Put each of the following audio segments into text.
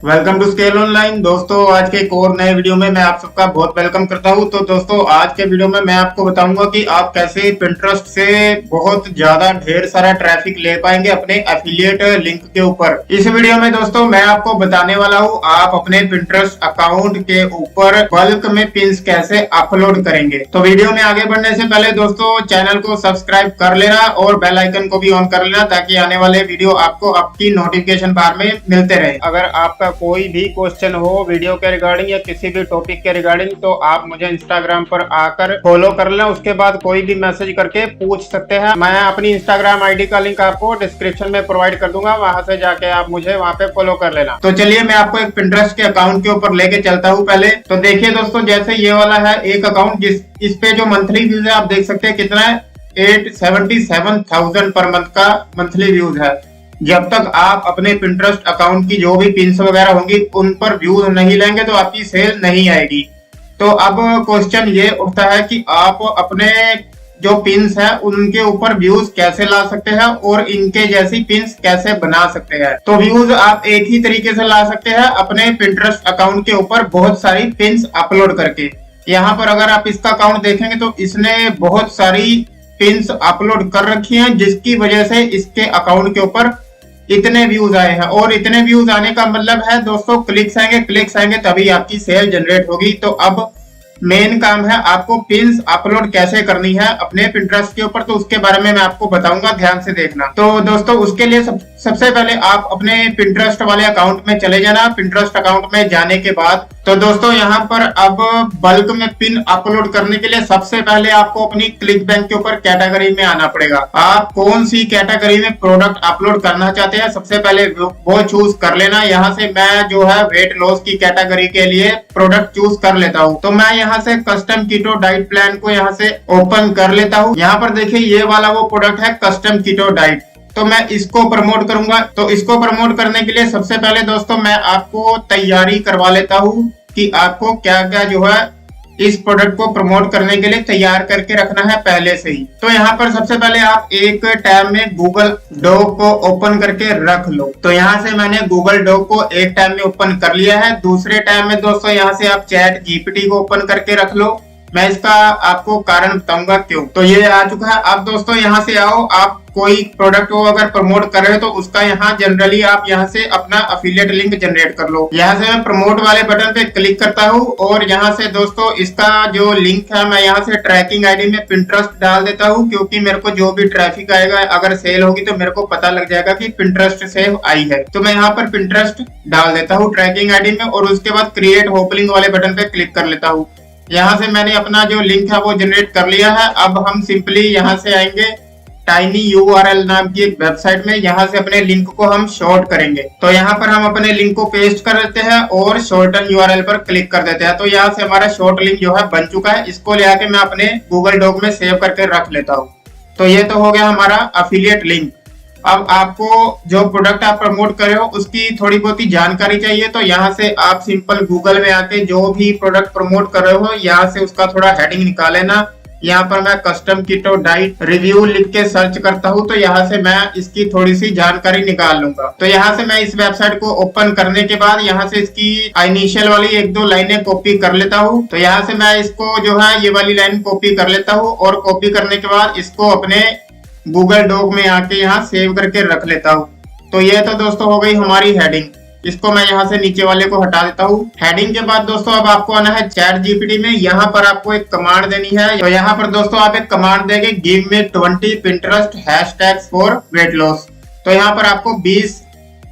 Welcome to scale online. दोस्तों आज के एक और नए वीडियो में मैं आप सबका बहुत वेलकम करता हूं। तो दोस्तों आज के वीडियो में मैं आपको बताऊंगा कि आप कैसे पिंटरेस्ट से बहुत ज्यादा ढेर सारा ट्रैफिक ले पाएंगे अपने एफिलिएट लिंक के ऊपर। इस वीडियो में दोस्तों मैं आपको बताने वाला हूं आप अपने पिंटरेस्ट अकाउंट के ऊपर बल्क में पिन्स कैसे अपलोड करेंगे। तो वीडियो में आगे बढ़ने से पहले दोस्तों चैनल को सब्सक्राइब कर लेना और बेल आइकन को भी ऑन कर लेना ताकि आने वाले वीडियो आपको आपकी नोटिफिकेशन बार में मिलते रहे। अगर आपका कोई भी क्वेश्चन हो वीडियो के रिगार्डिंग या किसी भी टॉपिक के रिगार्डिंग तो आप मुझे इंस्टाग्राम पर आकर फॉलो कर लें। उसके बाद कोई भी मैसेज करके पूछ सकते हैं। मैं अपनी इंस्टाग्राम आईडी का लिंक आपको डिस्क्रिप्शन में प्रोवाइड कर दूंगा, वहां से जाके आप मुझे वहां पे फॉलो कर लेना। तो चलिए मैं आपको एक पिंटरेस्ट के अकाउंट के ऊपर लेके चलता हूँ। पहले तो देखिए दोस्तों, जैसे ये वाला है एक अकाउंट, इस पे जो मंथली व्यूज है आप देख सकते हैं कितना है, 877,000 पर मंथ का मंथली व्यूज है। जब तक आप अपने पिंटरेस्ट अकाउंट की जो भी पिन्स वगैरह होंगी उन पर व्यूज नहीं लेंगे तो आपकी सेल नहीं आएगी। तो अब क्वेश्चन ये उठता है कि आप अपने जो पिन्स है उनके ऊपर व्यूज कैसे ला सकते हैं और इनके जैसी पिन्स कैसे बना सकते हैं। तो व्यूज आप एक ही तरीके से ला सकते हैं अपने पिंटरेस्ट अकाउंट के ऊपर बहुत सारी पिन्स अपलोड करके। यहाँ पर अगर आप इसका अकाउंट देखेंगे तो इसने बहुत सारी पिन्स अपलोड कर रखी हैं, जिसकी वजह से इसके अकाउंट के ऊपर इतने व्यूज आए हैं। और इतने व्यूज आने का मतलब है दोस्तों क्लिक्स आएंगे तभी आपकी सेल जनरेट होगी। तो अब मेन काम है आपको पिन्स अपलोड कैसे करनी है अपने पिंटरेस्ट के ऊपर, तो उसके बारे में मैं आपको बताऊंगा, ध्यान से देखना। तो दोस्तों उसके लिए सबसे पहले आप अपने पिंटरेस्ट वाले अकाउंट में चले जाना। पिंटरेस्ट अकाउंट में जाने के बाद तो दोस्तों यहाँ पर अब बल्क में पिन अपलोड करने के लिए सबसे पहले आपको अपनी क्लिक बैंक के ऊपर कैटेगरी में आना पड़ेगा। आप कौन सी कैटेगरी में प्रोडक्ट अपलोड करना चाहते हैं सबसे पहले वो चूज कर लेना। यहाँ से मैं जो है वेट लॉस की कैटेगरी के लिए प्रोडक्ट चूज कर लेता हूँ। तो मैं यहाँ से कस्टम कीटो डाइट प्लान को यहाँ से ओपन कर लेता हूँ। यहाँ पर देखिए ये वाला वो प्रोडक्ट है कस्टम कीटो डाइट, तो मैं इसको प्रमोट करूंगा। तो इसको प्रमोट करने के लिए सबसे पहले दोस्तों मैं आपको तैयारी करवा लेता हूँ कि आपको क्या क्या जो है इस प्रोडक्ट को प्रमोट करने के लिए तैयार करके रखना है पहले से ही। तो यहाँ पर सबसे पहले आप एक टैब में गूगल डॉक को ओपन करके रख लो। तो यहाँ से मैंने गूगल डॉक को एक टैब में ओपन कर लिया है। दूसरे टैब में दोस्तों यहाँ से आप चैट जीपीटी को ओपन करके रख लो। मैं इसका आपको कारण बताऊंगा क्यों। तो ये आ चुका है। अब दोस्तों यहाँ से आओ, आप कोई प्रोडक्ट को अगर प्रमोट कर रहे हो तो उसका यहाँ जनरली आप यहाँ से अपना अफिलिएट लिंक जनरेट कर लो। यहाँ से मैं प्रमोट वाले बटन पे क्लिक करता हूँ और यहाँ से दोस्तों इसका जो लिंक है मैं यहाँ से ट्रैकिंग आईडी में पिंटरेस्ट डाल देता हूँ, क्योंकि मेरे को जो भी ट्रैफिक आएगा अगर सेल होगी तो मेरे को पता लग जाएगा कि पिंटरेस्ट से आई है। तो मैं यहाँ पर पिंटरेस्ट डाल देता हूँ ट्रैकिंग आईडी में और उसके बाद क्रिएट होप लिंक वाले बटन पे क्लिक कर लेता हूँ। यहाँ से मैंने अपना जो लिंक है वो जनरेट कर लिया है। अब हम सिंपली यहाँ से आएंगे टाइनी यूआरएल नाम की एक वेबसाइट में, यहाँ से अपने लिंक को हम शॉर्ट करेंगे। तो यहाँ पर हम अपने लिंक को पेस्ट कर देते हैं और शॉर्टन यूआरएल पर क्लिक कर देते हैं। तो यहाँ से हमारा शॉर्ट लिंक जो है बन चुका है। इसको ले आके मैं अपने गूगल डॉक में सेव करके रख लेता हूँ। तो ये तो हो गया हमारा अफिलिएट लिंक। अब आपको जो प्रोडक्ट आप प्रमोट कर रहे हो उसकी थोड़ी बहुत ही जानकारी चाहिए। तो यहाँ से आप सिंपल गूगल में आके जो भी प्रोडक्ट प्रमोट कर रहे हो यहाँ से उसका थोड़ा हेडिंग निकाल लेना। यहाँ पर मैं कस्टम कीटो डाइट रिव्यू लिख के सर्च करता हूँ, तो यहाँ से मैं इसकी थोड़ी सी जानकारी निकाल लूंगा। तो यहाँ से मैं इस वेबसाइट को ओपन करने के बाद यहाँ से इसकी इनिशियल वाली एक दो लाइनें कॉपी कर लेता हूँ। तो यहाँ से मैं इसको जो है ये वाली लाइन कॉपी कर लेता हूँ और कॉपी करने के बाद इसको अपने गूगल डॉक में आके यहाँ सेव करके रख लेता हूँ। तो ये तो दोस्तों हो गई हमारी हेडिंग। इसको मैं यहाँ से नीचे वाले को हटा देता हूँ। हेडिंग के बाद दोस्तों अब आपको आना है चैट जीपीटी में। यहाँ पर आपको एक कमांड देनी है। तो यहाँ पर दोस्तों आप एक कमांड देंगे give me 20 Pinterest hashtags for weight loss. तो यहाँ पर आपको 20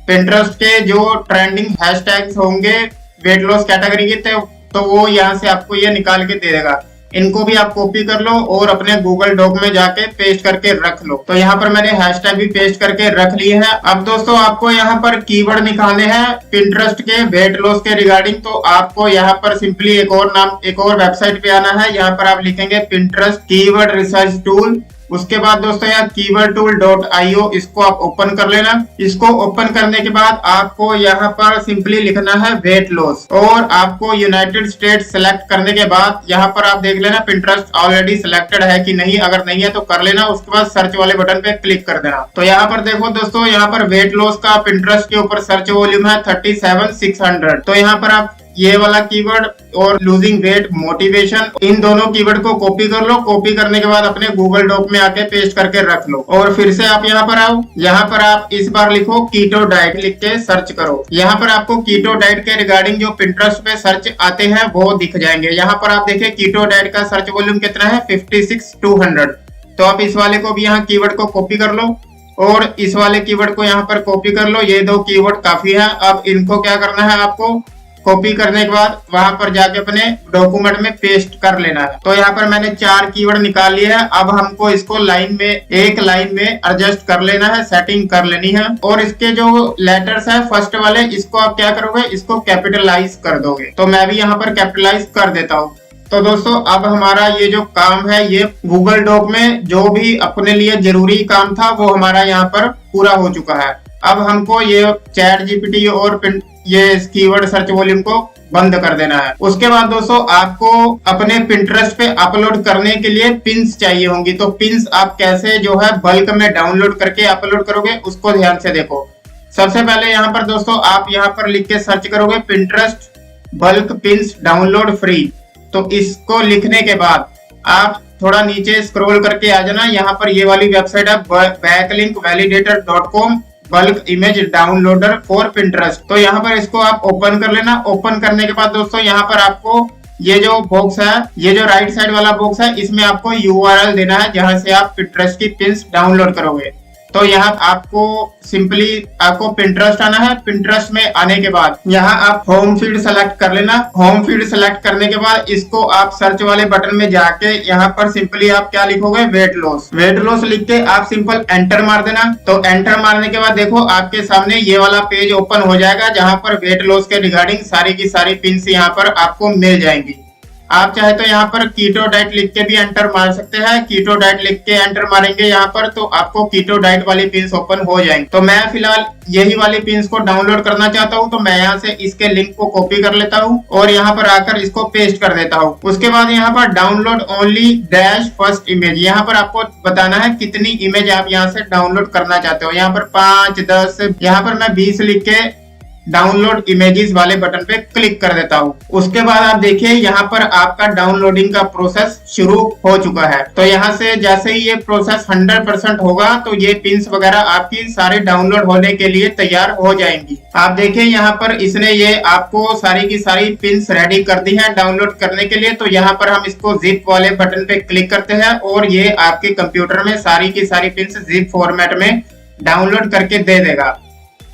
पिंटरेस्ट के जो ट्रेंडिंग हैशटैग्स होंगे वेट लॉस कैटेगरी के तो वो यहाँ से आपको ये निकाल के दे देगा। इनको भी आप कॉपी कर लो और अपने गूगल डॉक में जाके पेस्ट करके रख लो। तो यहाँ पर मैंने हैशटैग भी पेस्ट करके रख लिए हैं। अब दोस्तों आपको यहाँ पर कीवर्ड निकालने हैं पिंटरेस्ट के वेट लॉस के रिगार्डिंग। तो आपको यहाँ पर सिंपली एक और वेबसाइट पे आना है। यहाँ पर आप लिखेंगे पिंटरेस्ट कीवर्ड रिसर्च टूल उसके बाद दोस्तों यहाँ keywordtool.io इसको आप ओपन कर लेना। इसको ओपन करने के बाद आपको यहाँ पर सिंपली लिखना है वेट लॉस और आपको यूनाइटेड स्टेट सेलेक्ट करने के बाद यहाँ पर आप देख लेना पिंटरेस्ट ऑलरेडी सिलेक्टेड है कि नहीं, अगर नहीं है तो कर लेना। उसके बाद सर्च वाले बटन पे क्लिक कर देना। तो यहाँ पर देखो दोस्तों, यहाँ पर वेट लॉस का पिंटरेस्ट के ऊपर सर्च वॉल्यूम है 37,600। तो यहाँ पर आप ये वाला कीवर्ड और लूजिंग वेट मोटिवेशन, इन दोनों कीवर्ड को कॉपी कर लो। कॉपी करने के बाद अपने गूगल डॉक में आके पेस्ट करके रख लो और फिर से आप यहाँ पर आओ। यहाँ पर आप इस बार लिखो कीटो डाइट, लिख के सर्च करो। यहाँ पर आपको कीटो डाइट के रिगार्डिंग जो पिंटरेस्ट पे सर्च आते हैं वो दिख जाएंगे। यहाँ पर आप देखिए कीटो डाइट का सर्च वॉल्यूम कितना है 56,200। तो आप इस वाले को भी यहाँ कीवर्ड को कॉपी कर लो और इस वाले कीवर्ड को यहाँ पर कॉपी कर लो। ये दो कीवर्ड काफी है। अब इनको क्या करना है, आपको कॉपी करने के बाद वहां पर जाके अपने डॉक्यूमेंट में पेस्ट कर लेना है। तो यहाँ पर मैंने 4 कीवर्ड निकाल लिए है। अब हमको इसको एक लाइन में एडजस्ट कर लेना है, सेटिंग कर लेनी है। और इसके जो लेटर्स है फर्स्ट वाले, इसको आप क्या करोगे, इसको कैपिटलाइज कर दोगे। तो मैं भी यहाँ पर कैपिटलाइज कर देता हूँ। तो दोस्तों अब हमारा ये जो काम है, ये गूगल डॉक में जो भी अपने लिए जरूरी काम था वो हमारा यहाँ पर पूरा हो चुका है। अब हमको ये चैट जीपीटी और ये कीवर्ड सर्च वॉल्यूम को बंद कर देना है। उसके बाद दोस्तों आपको अपने पिंटरेस्ट पे अपलोड करने के लिए पिन्स चाहिए होंगी। तो पिन्स आप कैसे जो है बल्क में डाउनलोड करके अपलोड करोगे उसको ध्यान से देखो। सबसे पहले यहाँ पर दोस्तों आप यहाँ पर लिख के सर्च करोगे Pinterest bulk pins download free. तो इसको लिखने के बाद आप थोड़ा नीचे स्क्रॉल करके आ जाना। यहाँ पर ये वाली वेबसाइट है backlinkvalidator.com bulk image downloader for Pinterest. तो यहाँ पर इसको आप ओपन कर लेना। ओपन करने के बाद दोस्तों यहाँ पर आपको ये जो बॉक्स है, ये जो राइट साइड वाला बॉक्स है, इसमें आपको URL देना है जहां से आप पिंटरेस्ट की पिन्स डाउनलोड करोगे। तो यहाँ आपको सिंपली आपको पिंटरेस्ट आना है। पिंटरेस्ट में आने के बाद यहाँ आप होम फीड सेलेक्ट कर लेना। होम फीड सेलेक्ट करने के बाद इसको आप सर्च वाले बटन में जाके यहाँ पर सिंपली आप क्या लिखोगे, वेट लॉस। वेट लॉस लिख के आप सिंपल एंटर मार देना। तो एंटर मारने के बाद देखो आपके सामने ये वाला पेज ओपन हो जाएगा जहां पर वेट लॉस के रिगार्डिंग सारी की सारी पिन्स यहाँ पर आपको मिल जाएंगी। आप चाहे तो यहाँ पर कीटो डाइट लिख के भी एंटर मार सकते हैं। कीटो डाइट लिख के एंटर मारेंगे यहाँ पर तो आपको कीटो डाइट वाली पिन्स ओपन हो जाएंगे। तो मैं फिलहाल यही वाली पिन्स को डाउनलोड करना चाहता हूँ, तो मैं यहाँ से इसके लिंक को कॉपी कर लेता हूँ और यहाँ पर आकर इसको पेस्ट कर देता हूँ। उसके बाद यहाँ पर download only dash first image, यहाँ पर आपको बताना है कितनी इमेज आप यहाँ से डाउनलोड करना चाहते हो। यहाँ पर 5, 10, यहाँ पर मैं 20 लिख के डाउनलोड इमेजेस वाले बटन पे क्लिक कर देता हूँ। उसके बाद आप देखिए यहाँ पर आपका डाउनलोडिंग का प्रोसेस शुरू हो चुका है। तो यहाँ से जैसे ही ये प्रोसेस 100% होगा तो ये पिन्स वगैरह आपकी सारे डाउनलोड होने के लिए तैयार हो जाएंगी। आप देखिए यहाँ पर इसने ये आपको सारी की सारी पिन्स रेडी कर दी है डाउनलोड करने के लिए। तो यहाँ पर हम इसको जिप वाले बटन पे क्लिक करते हैं और ये आपके कंप्यूटर में सारी की सारी पिन्स जिप फॉर्मेट में डाउनलोड करके दे देगा।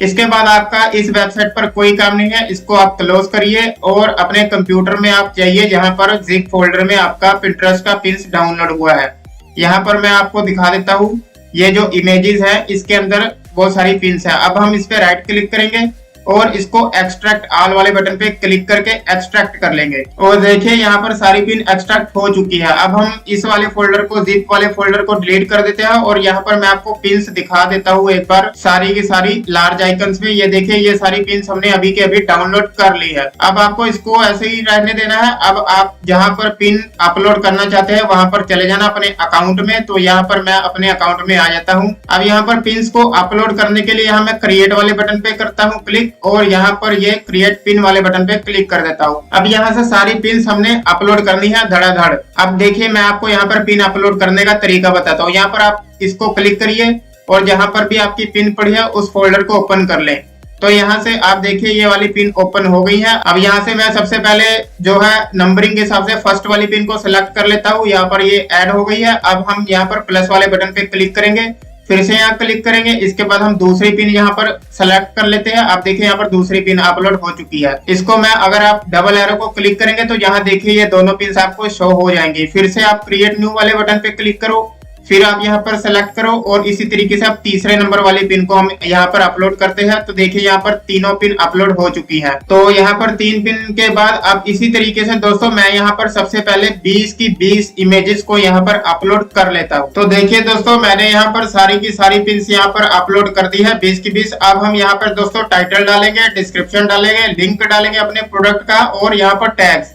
इसके बाद आपका इस वेबसाइट पर कोई काम नहीं है, इसको आप क्लोज करिए और अपने कंप्यूटर में आप जाइए जहां पर जिप फोल्डर में आपका पिंटरेस्ट का पिन्स डाउनलोड हुआ है। यहाँ पर मैं आपको दिखा देता हूँ, ये जो इमेजेस है इसके अंदर बहुत सारी पिन्स है। अब हम इस पे राइट क्लिक करेंगे और इसको एक्सट्रैक्ट ऑल वाले बटन पे क्लिक करके एक्सट्रैक्ट कर लेंगे। और देखिए यहाँ पर सारी पिन एक्सट्रैक्ट हो चुकी है। अब हम इस वाले फोल्डर को, जिप वाले फोल्डर को डिलीट कर देते हैं और यहाँ पर मैं आपको पिन्स दिखा देता हूँ एक बार सारी की सारी लार्ज आइकन्स में। ये देखिए ये सारी पिन्स हमने अभी के अभी डाउनलोड कर ली है। अब आपको इसको ऐसे ही रहने देना है। अब आप जहाँ पर पिन अपलोड करना चाहते हैं वहां पर चले जाना अपने अकाउंट में। तो यहाँ पर मैं अपने अकाउंट में आ जाता हूँ। अब यहाँ पर पिन्स को अपलोड करने के लिए यहाँ मैं क्रिएट वाले बटन पे करता हूँ क्लिक और यहाँ पर ये क्रिएट पिन वाले बटन पे क्लिक कर देता हूँ। अब यहाँ से सारी पिन्स हमने अपलोड करनी है धड़ाधड़। अब देखिए मैं आपको यहाँ पर पिन अपलोड करने का तरीका बताता हूँ। यहाँ पर आप इसको क्लिक करिए और जहाँ पर भी आपकी पिन पड़ी है उस फोल्डर को ओपन कर लें। तो यहाँ से आप देखिए ये वाली पिन ओपन हो गई है। अब यहाँ से मैं सबसे पहले जो है नंबरिंग के हिसाब से फर्स्ट वाली पिन को सिलेक्ट कर लेता हूँ। यहाँ पर ये ऐड हो गई है। अब हम यहाँ पर प्लस वाले बटन पे क्लिक करेंगे, फिर से यहाँ क्लिक करेंगे। इसके बाद हम दूसरी पिन यहाँ पर सेलेक्ट कर लेते हैं। आप देखिए यहाँ पर दूसरी पिन अपलोड हो चुकी है। इसको मैं अगर आप डबल एरो को क्लिक करेंगे तो यहाँ देखिए ये दोनों पिन आपको शो हो जाएंगी। फिर से आप क्रिएट न्यू वाले बटन पे क्लिक करो, फिर आप यहाँ पर सेलेक्ट करो और इसी तरीके से आप तीसरे नंबर वाले पिन को हम यहाँ पर अपलोड करते हैं। तो देखिए यहाँ पर तीनों पिन अपलोड हो चुकी है। तो यहाँ पर 3 पिन के बाद अब इसी तरीके से दोस्तों मैं यहाँ पर सबसे पहले 20 की 20 इमेजेस को यहाँ पर अपलोड कर लेता हूँ। तो देखिए दोस्तों मैंने यहाँ पर सारी की सारी पिन यहाँ पर अपलोड कर दी है 20 की 20। अब हम यहाँ पर दोस्तों टाइटल डालेंगे, डिस्क्रिप्शन डालेंगे, लिंक डालेंगे अपने प्रोडक्ट का और यहाँ पर टैग्स।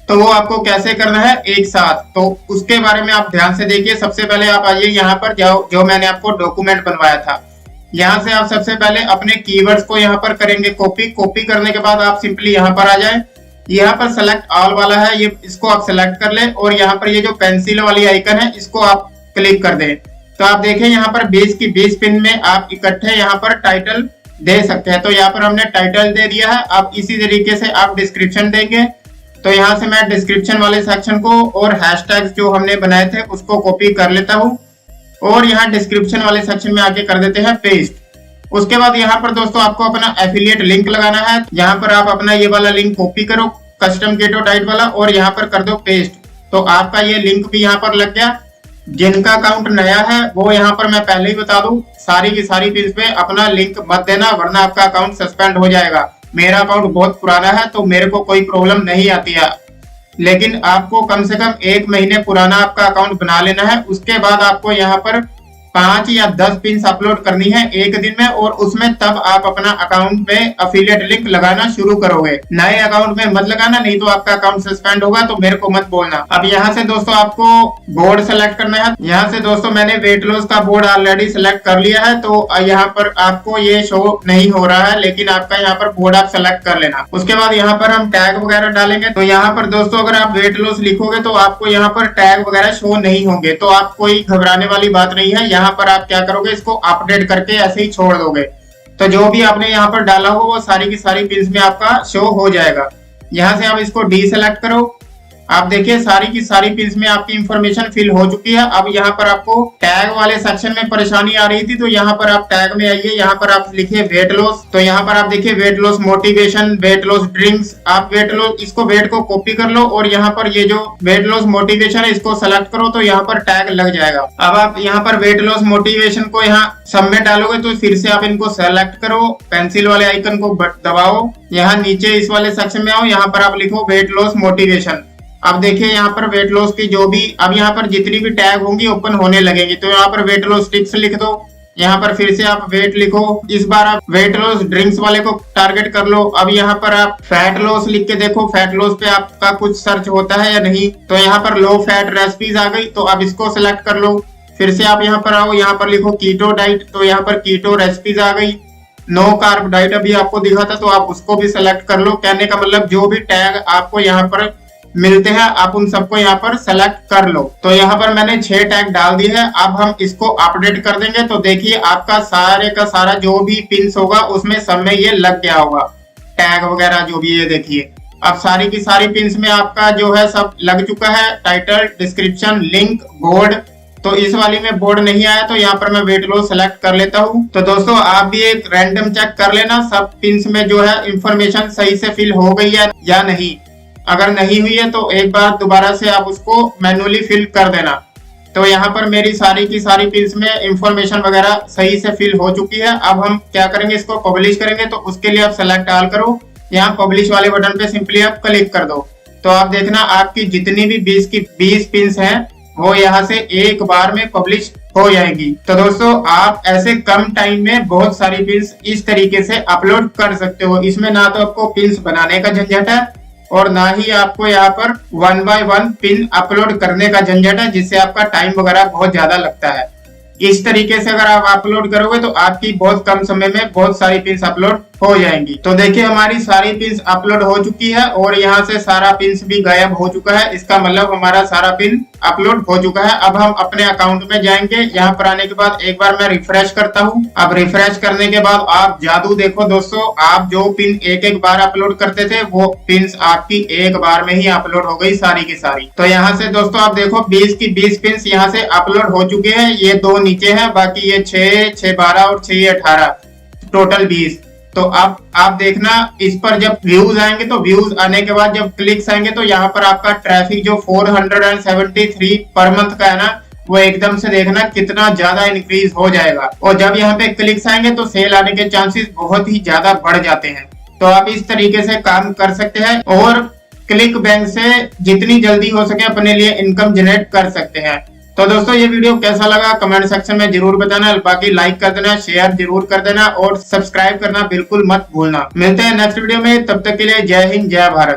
तो वो आपको कैसे करना है एक साथ, तो उसके बारे में आप ध्यान से देखिए। सबसे पहले आप आइए यहाँ पर जो मैंने आपको डॉक्यूमेंट बनवाया था, यहाँ से आप सबसे पहले अपने कीवर्ड्स को यहाँ पर करेंगे कॉपी करने के बाद आप सिंपली यहाँ पर आ जाए। यहाँ पर सेलेक्ट ऑल वाला है, ये इसको आप सेलेक्ट कर ले और यहाँ पर ये जो पेंसिल वाली आइकन है इसको आप क्लिक कर दें। तो आप देखें यहाँ पर 20 की 20 पिन में आप इकट्ठे यहाँ पर टाइटल दे सकते हैं। तो यहाँ पर हमने टाइटल दे दिया है। अब इसी तरीके से आप डिस्क्रिप्शन देंगे। तो यहाँ से मैं डिस्क्रिप्शन वाले सेक्शन को और हैशटैग्स जो हमने बनाए थे उसको कॉपी कर लेता हूँ और यहाँ डिस्क्रिप्शन वाले सेक्शन में आके कर देते हैं पेस्ट। उसके बाद यहाँ पर दोस्तों आपको अपना एफिलिएट लिंक लगाना है। यहाँ पर आप अपना ये वाला लिंक कॉपी करो, कस्टम केटो डाइट वाला, और यहाँ पर कर दो पेस्ट। तो आपका ये लिंक भी यहाँ पर लग गया। जिनका अकाउंट नया है वो यहाँ पर मैं पहले ही बता दूं, सारी की सारी पिन पे अपना लिंक मत देना वरना आपका अकाउंट सस्पेंड हो जाएगा। मेरा अकाउंट बहुत पुराना है तो मेरे को कोई प्रॉब्लम नहीं आती है, लेकिन आपको कम से कम 1 महीने पुराना आपका अकाउंट बना लेना है। उसके बाद आपको यहाँ पर 5 या 10 पिन अपलोड करनी है एक दिन में, और उसमें तब आप अपना अकाउंट में अफिलिएट लिंक लगाना शुरू करोगे। नए अकाउंट में मत लगाना, नहीं तो आपका अकाउंट सस्पेंड होगा। तो मेरे को मत बोलना। अब यहाँ से दोस्तों आपको बोर्ड सेलेक्ट करना है। यहाँ से दोस्तों मैंने वेट लॉस का बोर्ड ऑलरेडी सेलेक्ट कर लिया है, तो यहाँ पर आपको ये शो नहीं हो रहा है, लेकिन आपका यहाँ पर बोर्ड आप सेलेक्ट कर लेना। उसके बाद यहाँ पर हम टैग वगैरह डालेंगे। तो यहाँ पर दोस्तों अगर आप वेट लॉस लिखोगे तो आपको यहाँ पर टैग वगैरह शो नहीं होंगे, तो आप कोई घबराने वाली बात नहीं है। यहाँ पर आप क्या करोगे, इसको अपडेट करके ऐसे ही छोड़ दोगे। तो जो भी आपने यहाँ पर डाला हो वो सारी की सारी पिन्स में आपका शो हो जाएगा। यहाँ से आप इसको डी सेलेक्ट करो। आप देखिए सारी की सारी पिन्स में आपकी इंफॉर्मेशन फिल हो चुकी है। अब यहाँ पर आपको टैग वाले सेक्शन में परेशानी आ रही थी, तो यहाँ पर आप टैग में आइए। यहाँ पर आप लिखिए वेट लॉस। तो यहाँ पर आप देखिए weight loss motivation, weight loss drinks. आप वेट लॉस इसको वेट को कॉपी कर लो और यहाँ पर ये जो वेट लॉस मोटिवेशन है इसको सेलेक्ट करो, तो यहाँ पर टैग लग जाएगा। अब आप यहाँ पर वेट लॉस मोटिवेशन को यहाँ सब में डालोगे तो फिर से आप इनको सेलेक्ट करो, पेंसिल वाले आइकन को दबाओ, यहाँ नीचे इस वाले सेक्शन में आओ, यहाँ पर आप लिखो वेट लॉस मोटिवेशन। अब देखिए यहाँ पर वेट लॉस की जो भी अब यहाँ पर जितनी भी टैग होंगी ओपन होने लगेंगी। तो यहाँ पर वेट लॉस टिप्स लिख दो। यहाँ पर फिर से आप वेट लिखो। इस बार आप वेट लॉस ड्रिंक्स वाले को टारगेट कर लो। अब यहाँ पर आप फैट लॉस लिख के देखो, फैट लॉस पे आपका कुछ सर्च होता है या नहीं। तो यहाँ पर लो फैट रेसिपीज आ गई, तो अब इसको सिलेक्ट कर लो। फिर से आप यहाँ पर आओ, यहाँ पर लिखो कीटो डाइट। तो यहाँ पर कीटो रेसिपीज आ गई। नो कार्ब डाइट अभी आपको दिखा था, तो आप उसको भी सिलेक्ट कर लो। कहने का मतलब जो भी टैग आपको यहाँ पर मिलते हैं आप उन सबको यहाँ पर सेलेक्ट कर लो। तो यहाँ पर मैंने 6 टैग डाल दिए हैं। अब हम इसको अपडेट कर देंगे। तो देखिए आपका सारे का सारा जो भी पिन्स होगा उसमें सब में ये लग गया होगा, टैग वगैरह जो भी। ये देखिए अब सारी की सारी पिन्स में आपका जो है सब लग चुका है, टाइटल, डिस्क्रिप्शन, लिंक, बोर्ड। तो इस वाली में बोर्ड नहीं आया, तो यहाँ पर मैं वेट लॉस सेलेक्ट कर लेता हूँ। तो दोस्तों आप भी एक रैंडम चेक कर लेना सब पिन्स में जो है इंफॉर्मेशन सही से फिल हो गई है या नहीं। अगर नहीं हुई है तो एक बार दोबारा से आप उसको मैन्युअली फिल कर देना। तो यहाँ पर मेरी सारी की सारी पिन्स में इंफॉर्मेशन वगैरह सही से फिल हो चुकी है। अब हम क्या करेंगे, इसको पब्लिश करेंगे। तो उसके लिए आप सेलेक्ट ऑल करो, यहाँ पब्लिश वाले बटन पे सिंपली आप क्लिक कर दो। तो आप देखना आपकी जितनी भी 20 की 20 पिन्स हैं वो यहाँ से एक बार में पब्लिश हो जाएगी। तो दोस्तों आप ऐसे कम टाइम में बहुत सारी पिन्स इस तरीके से अपलोड कर सकते हो। इसमें ना तो आपको पिन्स बनाने का झंझट है और ना ही आपको यहाँ पर 1 बाय 1 पिन अपलोड करने का झंझट है, जिससे आपका टाइम वगैरह बहुत ज्यादा लगता है। इस तरीके से अगर आप अपलोड करोगे तो आपकी बहुत कम समय में बहुत सारी पिन्स अपलोड हो जाएंगी। तो देखिए हमारी सारी पिन्स अपलोड हो चुकी है और यहाँ से सारा पिन्स भी गायब हो चुका है। इसका मतलब हमारा सारा पिन अपलोड हो चुका है। अब हम अपने अकाउंट में जाएंगे। यहाँ पर आने के बाद एक बार मैं रिफ्रेश करता हूँ। अब रिफ्रेश करने के बाद आप जादू देखो दोस्तों, आप जो पिन एक बार अपलोड करते थे वो पिन्स आपकी एक बार में ही अपलोड हो गई सारी की सारी। तो यहाँ से दोस्तों आप देखो 20 की 20 पिन्स यहाँ से अपलोड हो चुके हैं। ये 2 नीचे है, बाकी ये 6, 6, 12 और 6, 18, टोटल 20। तो अब आप देखना इस पर जब व्यूज आएंगे तो व्यूज आने के बाद जब क्लिक्स आएंगे तो यहाँ पर आपका ट्रैफिक जो 473 पर मंथ का है ना, वो एकदम से देखना कितना ज्यादा इंक्रीज हो जाएगा। और जब यहाँ पे क्लिक्स आएंगे तो सेल आने के चांसेस बहुत ही ज्यादा बढ़ जाते हैं। तो आप इस तरीके से काम कर सकते हैं और क्लिक बैंक से जितनी जल्दी हो सके अपने लिए इनकम जनरेट कर सकते हैं। तो दोस्तों ये वीडियो कैसा लगा कमेंट सेक्शन में जरूर बताना, बाकी लाइक कर देना, शेयर जरूर कर देना और सब्सक्राइब करना बिल्कुल मत भूलना। मिलते हैं नेक्स्ट वीडियो में, तब तक के लिए जय हिंद जय भारत।